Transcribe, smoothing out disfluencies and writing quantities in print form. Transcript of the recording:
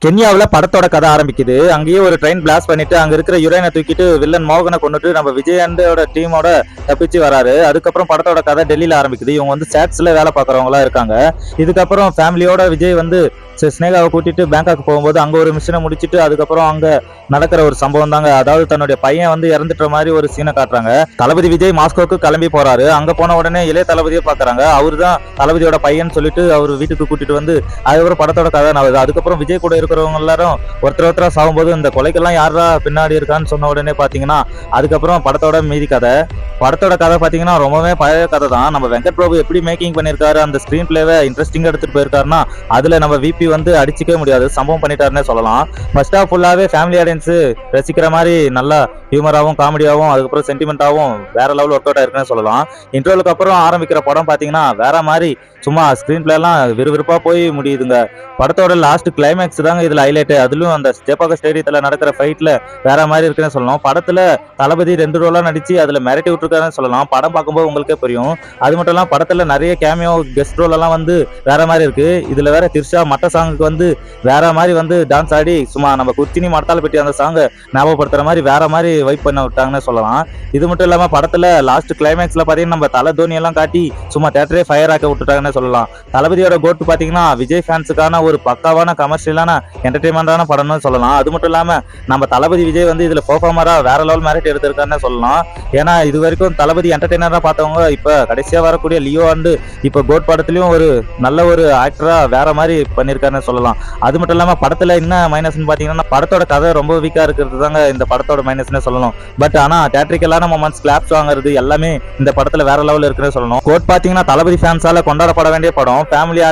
கென்யாவுல படத்தோட கதை ஆரம்பிக்குது. அங்கேயே ஒரு ட்ரெயின் பிளாஸ்ட் பண்ணிட்டு அங்க இருக்கிற யுரேனை தூக்கிட்டு வில்லன் மோகனை கொண்டுட்டு நம்ம விஜயண்டோட டீமோட தப்பிச்சு வராரு. அதுக்கப்புறம் படத்தோட கதை டெல்லியில ஆரம்பிக்குது. இவங்க வந்து சாட்ஸ்ல வேலை பார்க்கறவங்களா இருக்காங்க. இதுக்கப்புறம் ஃபேமிலியோட விஜய் வந்து ஸ்னேகாவை கூட்டிட்டு பேங்காக் போகும்போது அங்க ஒரு மிஷனை முடிச்சிட்டு அதுக்கப்புறம் அங்க நடக்கிற ஒரு சம்பவம் தாங்க. அதாவது தன்னுடைய பையன் வந்து இறந்துட்ட மாதிரி ஒரு சீனை காட்டுறாங்க. தளபதி விஜய் மாஸ்கோக்கு கிளம்பி போறாரு. அங்க போன உடனே இளைய தளபதியை பாக்குறாங்க. அவரு தான் தளபதியோட பையன் சொல்லிட்டு அவர் வீட்டுக்கு கூட்டிட்டு வந்து அதுக்கப்புறம் படத்தோட கதை நகருது. அதுக்கப்புறம் விஜய் கூட இருக்கிறவங்க எல்லாரும் ஒருத்தரா சாகும்போது இந்த கொலைக்கெல்லாம் யாரா பின்னாடி இருக்கான்னு சொன்ன உடனே பாத்தீங்கன்னா அதுக்கப்புறம் படத்தோட மீதி கதை. படத்தோட கதை பாத்தீங்கன்னா ரொம்பவே பழைய கதை தான். நம்ம வெங்கட் பிரபு எப்படி மேக்கிங் பண்ணிருக்காரு, அந்த ஸ்கிரீன் பிளேவை இன்ட்ரெஸ்டிங்கா எடுத்துட்டு போயிருக்காருன்னா அதுல நம்ம விபி வந்து அடிச்சுக்கவே முடியாது, சம்பவம் பண்ணிட்டாருன்னே சொல்லலாம். ஃபர்ஸ்ட் ஹாஃப் ஃபுல்லாவே ஃபேமிலி ஆடியன்ஸ் ரசிக்கிற மாதிரி நல்லா ஹியூமராகவும் காமெடியாகவும் அதுக்கப்புறம் சென்டிமெண்டாகவும் வேற லெவல் ஒர்க் அவுட் ஆயிருக்குன்னு சொல்லலாம். இன்ட்ரோலுக்கு அப்புறம் ஆரம்பிக்கிற படம் பாத்தீங்கன்னா வேற மாதிரி சும்மா ஸ்கிரீன் பிளே எல்லாம் விறுவிறுப்பா போய் முடியுதுங்க. படத்தோட லாஸ்ட் கிளைமேக்ஸ் தாங்க இதுல ஹைலைட். அதுலயும் அந்த ஜெபாக ஸ்டேடியத்துல நடக்கிற ஃபைட்ல வேற மாதிரி இருக்குன்னு சொல்லலாம். படத்துல தளபதி 2 ரோலா நடிச்சு அதுல மிரட்டி விட்டுருக்காருன்னு சொல்லலாம். படம் பார்க்கும்போது உங்களுக்கே புரியும். அது மட்டும் இல்லாம படத்துல நிறைய கேமியோ கெஸ்ட் ரோல் எல்லாம் வந்து வேற மாதிரி இருக்கு. இதுல வேற திரிஷா மட்ட சாங்குக்கு வந்து வேற மாதிரி வந்து டான்ஸ் ஆடி சும்மா நம்ம குச்சினி மடத்தால பெட்டி அந்த சாங்கை ஞாபகப்படுத்துற மாதிரி வேற மாதிரி வைப் பண்ண விட்டாங்கன்னு சொல்லலாம். இது மட்டும் இல்லாம படத்துல லாஸ்ட் கிளைமேக்ஸ்ல பாத்தீங்கன்னா நம்ம தலை தோனி எல்லாம் காட்டி சும்மா தேட்டரே ஃபயர் ஆக்க விட்டுட்டாங்கன்னு சொல்லலாம். தளபதியோட கோட் பாத்தீங்கன்னா விஜய் ஃபேன்ஸுக்கான ஒரு பக்காவான கமர்ஷியலான என்டர்டைன்மெண்டான படம்னு சொல்லலாம். அது மட்டும் இல்லாம நம்ம தளபதி விஜய் வந்து இதுல பெர்ஃபார்மரா வேற லெவல் மேரிட் எடுத்திருக்காருன்னு சொல்லலாம். ஏன்னா இது வரைக்கும் தளபதி என்டர்டைனரா பார்த்தவங்க இப்ப கடைசியா வரக்கூடிய லியோ அண்டு இப்ப கோட் படத்துலயும் ஒரு நல்ல ஒரு ஆக்டரா வேற மாதிரி பண்ணிருக்காருன்னு சொல்லலாம். அது மட்டும் இல்லாம படத்துல என்ன மைனஸ்னு பாத்தீங்கன்னா படத்தோட கதை ரொம்ப வீக்கா இருக்கிறது தாங்க இந்த படத்தோட மைனஸ்னே சொல்லணும். பட் ஆனா தியேட்டரிக்கலான மொமெண்ட்ஸ் கிளாப்ஸ் வாங்குறது எல்லாமே இந்த படத்துல வேற லெவல் இருக்குன்னு சொல்லணும். கோட் பாத்தீங்கன்னா தளபதி ஃபேன்ஸால கொண்டாடப்பட வேண்டிய படம். ஃபேமிலி